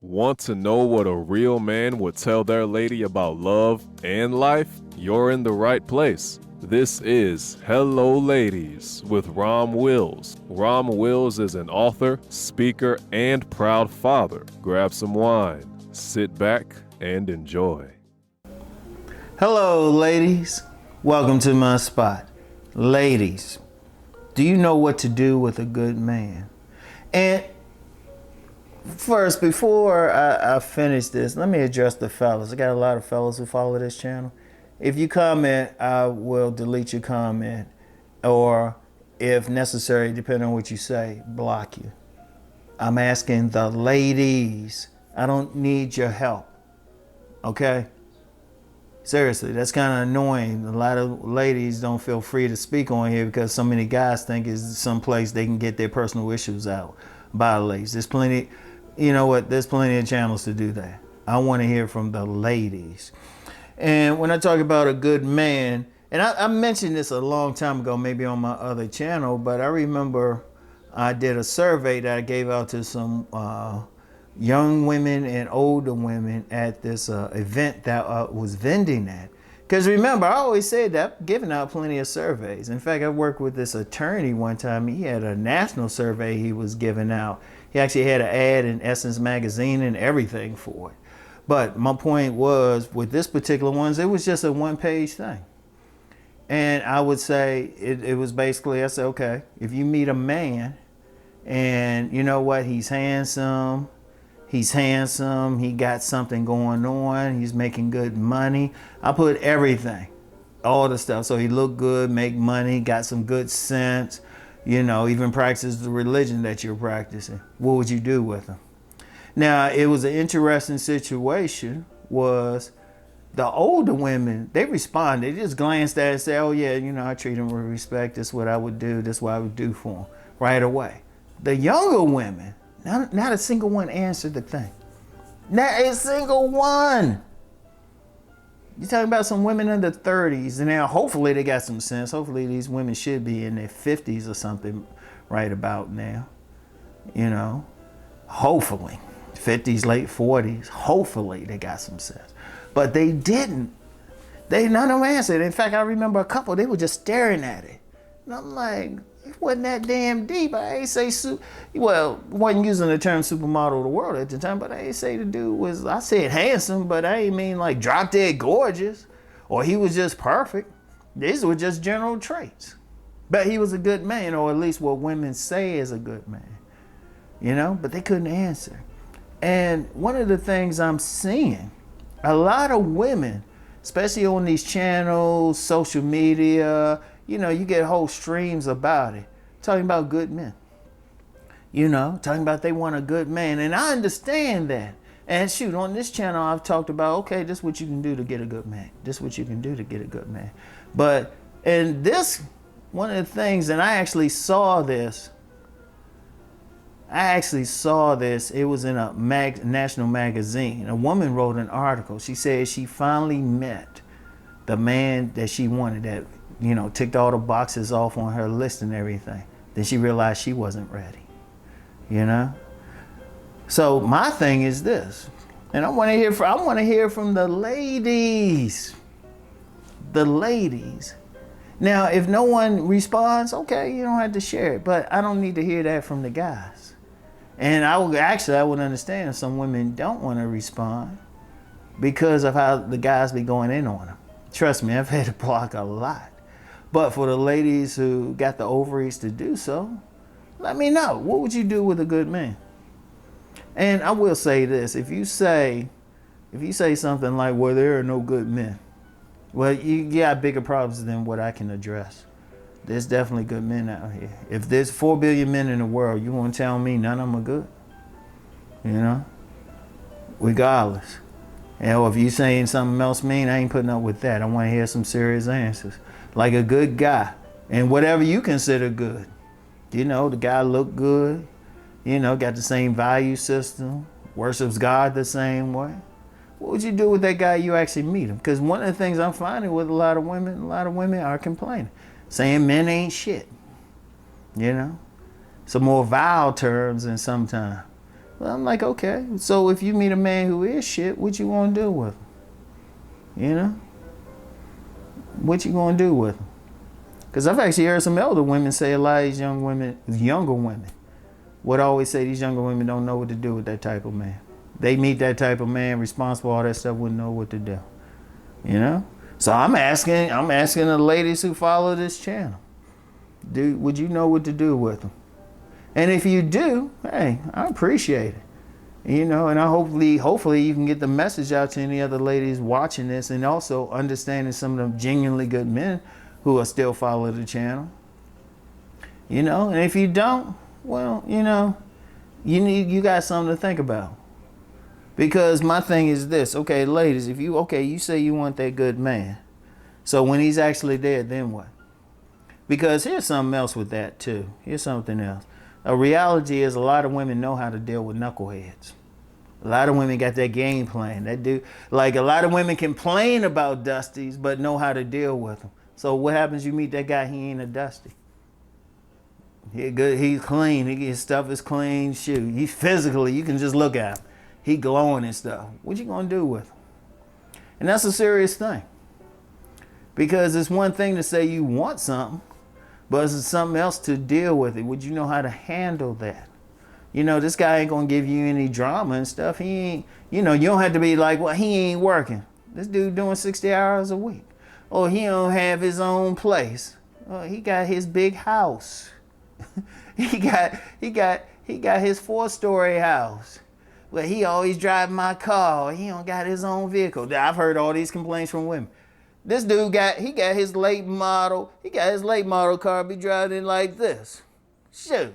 Want to know what a real man would tell their lady about love and life? You're in the right place. This is Hello Ladies with Rom Wills. Rom Wills is an author, speaker, and proud father. Grab some wine, sit back, and enjoy. Hello, ladies. Welcome to my spot. Ladies, do you know what to do with a good man? And first, before I finish this, let me address the fellas. I got a lot of fellas who follow this channel. If you comment, I will delete your comment, or if necessary, depending on what you say, block you. I'm asking the ladies. I don't need your help. Okay? Seriously, that's kind of annoying. A lot of ladies don't feel free to speak on here because so many guys think it's some place they can get their personal issues out by ladies. There's plenty, you know what, there's plenty of channels to do that. I want to hear from the ladies. And when I talk about a good man, and I mentioned this a long time ago, maybe on my other channel, but I remember I did a survey that I gave out to some young women and older women at this event that was vending at. Because remember, I always said that I'm giving out plenty of surveys. In fact, I worked with this attorney one time. He had a national survey he was giving out. He actually had an ad in Essence magazine and everything for it. But my point was, with this particular ones, it was just a one-page thing. And I would say, it was basically, I said, okay, if you meet a man and you know what, he's handsome, he got something going on, he's making good money. I put everything, all the stuff. So he looked good, make money, got some good sense, you know, even practices the religion that you're practicing. What would you do with him? Now, it was an interesting situation, was the older women, they responded. They just glanced at it and said, oh yeah, you know, I treat him with respect. This is what I would do. This is what I would do for him right away. The younger women, not a single one answered the thing. Not a single one. You're talking about some women in their 30s, and now hopefully they got some sense. Hopefully these women should be in their 50s or something right about now. You know, hopefully. 50s, late 40s. Hopefully they got some sense. But they didn't. None of them answered. In fact, I remember a couple, they were just staring at it. And I'm like, it wasn't that damn deep. I ain't say, wasn't using the term supermodel of the world at the time, but I ain't say the dude was, I said handsome, but I ain't mean like drop dead gorgeous, or he was just perfect. These were just general traits. But he was a good man, or at least what women say is a good man. You know, but they couldn't answer. And one of the things I'm seeing, a lot of women, especially on these channels, social media, you know, you get whole streams about it, talking about good men. You know, talking about they want a good man. And I understand that. And shoot, on this channel, I've talked about, okay, this is what you can do to get a good man. This is what you can do to get a good man. But in this, one of the things, and I actually saw this, it was in a national magazine. A woman wrote an article. She said she finally met the man that she wanted, that, you know, ticked all the boxes off on her list and everything. Then she realized she wasn't ready, you know? So my thing is this, and I want to hear from the ladies. The ladies. Now, if no one responds, okay, you don't have to share it, but I don't need to hear that from the guys. And I would understand if some women don't want to respond because of how the guys be going in on them. Trust me, I've had to block a lot. But for the ladies who got the ovaries to do so, let me know. What would you do with a good man? And I will say this, if you say something like, well, there are no good men, well, you got bigger problems than what I can address. There's definitely good men out here. If there's 4 billion men in the world, you want to tell me none of them are good? You know? Regardless. And if you saying something else mean, I ain't putting up with that. I want to hear some serious answers. Like a good guy. And whatever you consider good. You know, the guy look good. You know, got the same value system. Worships God the same way. What would you do with that guy you actually meet him? Because one of the things I'm finding with a lot of women are complaining. Saying men ain't shit, you know? Some more vile terms than sometimes. Well, I'm like, okay. So if you meet a man who is shit, what you gonna do with him? You know? What you gonna do with him? Because I've actually heard some elder women say a lot of these younger women, would always say these younger women don't know what to do with that type of man. They meet that type of man, responsible, all that stuff, wouldn't know what to do. You know? So I'm asking the ladies who follow this channel, would you know what to do with them? And if you do, hey, I appreciate it. You know, and hopefully you can get the message out to any other ladies watching this, and also understanding some of them genuinely good men who are still follow the channel. You know, and if you don't, well, you know, you got something to think about. Because my thing is this, okay, ladies, you say you want that good man. So when he's actually there, then what? Because here's something else with that too. Here's something else. A reality is a lot of women know how to deal with knuckleheads. A lot of women got that game plan. Like a lot of women complain about dusties, but know how to deal with them. So what happens? You meet that guy, he ain't a dusty. He good. He's clean. His stuff is clean. Shoot, he's physically, you can just look at him. He glowing and stuff. What you gonna do with him? And that's a serious thing. Because it's one thing to say you want something, but it's something else to deal with it. Would you know how to handle that? You know, this guy ain't gonna give you any drama and stuff. He ain't, you know, you don't have to be like, well, he ain't working. This dude doing 60 hours a week. Or he don't have his own place. Oh, he got his big house. he got his 4-story house. Well, he always driving my car. He don't got his own vehicle. I've heard all these complaints from women. This dude got his late model. He got his late model car, be driving like this. Shoot.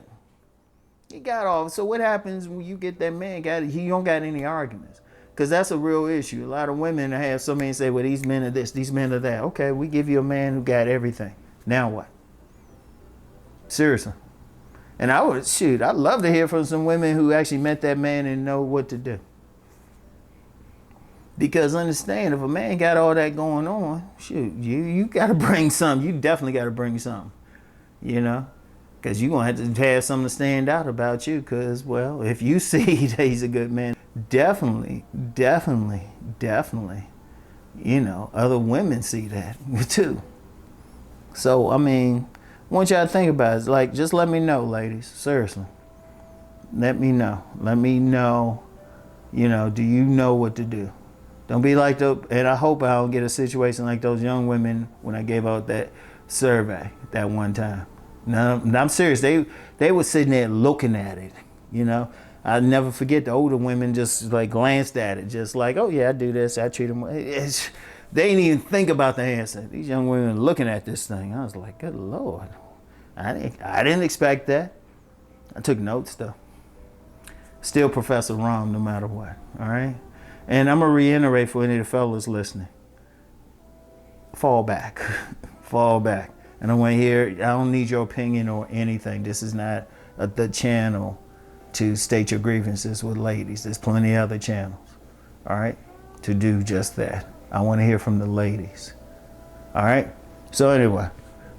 He got all. So what happens when you get that man? He don't got any arguments. Because that's a real issue. A lot of women have so many say, well, these men are this, these men are that. Okay, we give you a man who got everything. Now what? Seriously. And I'd love to hear from some women who actually met that man and know what to do. Because understand, if a man got all that going on, shoot, you got to bring something. You definitely got to bring something, you know, because you're going to have to have something to stand out about you. Because, well, if you see that he's a good man, definitely, you know, other women see that too. So, I mean, I want y'all to think about it. Like, just let me know, ladies. Seriously. Let me know. Let me know, you know, do you know what to do? Don't be like and I hope I don't get a situation like those young women when I gave out that survey that one time. No, I'm serious. They were sitting there looking at it, you know. I'll never forget the older women just like glanced at it, just like, oh yeah, I do this, I treat them. They didn't even think about the answer. These young women looking at this thing. I was like, good Lord. I didn't expect that. I took notes though. Still Professor Rom no matter what, all right? And I'm going to reiterate for any of the fellas listening. Fall back. Fall back. And I don't need your opinion or anything. This is not the channel to state your grievances with ladies. There's plenty of other channels, all right, to do just that. I want to hear from the ladies, all right? So anyway,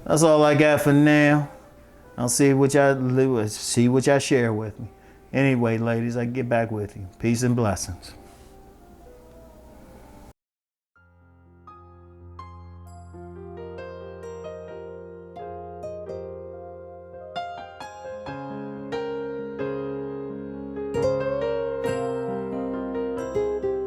that's all I got for now. I'll see what y'all share with me. Anyway, ladies, I get back with you. Peace and blessings.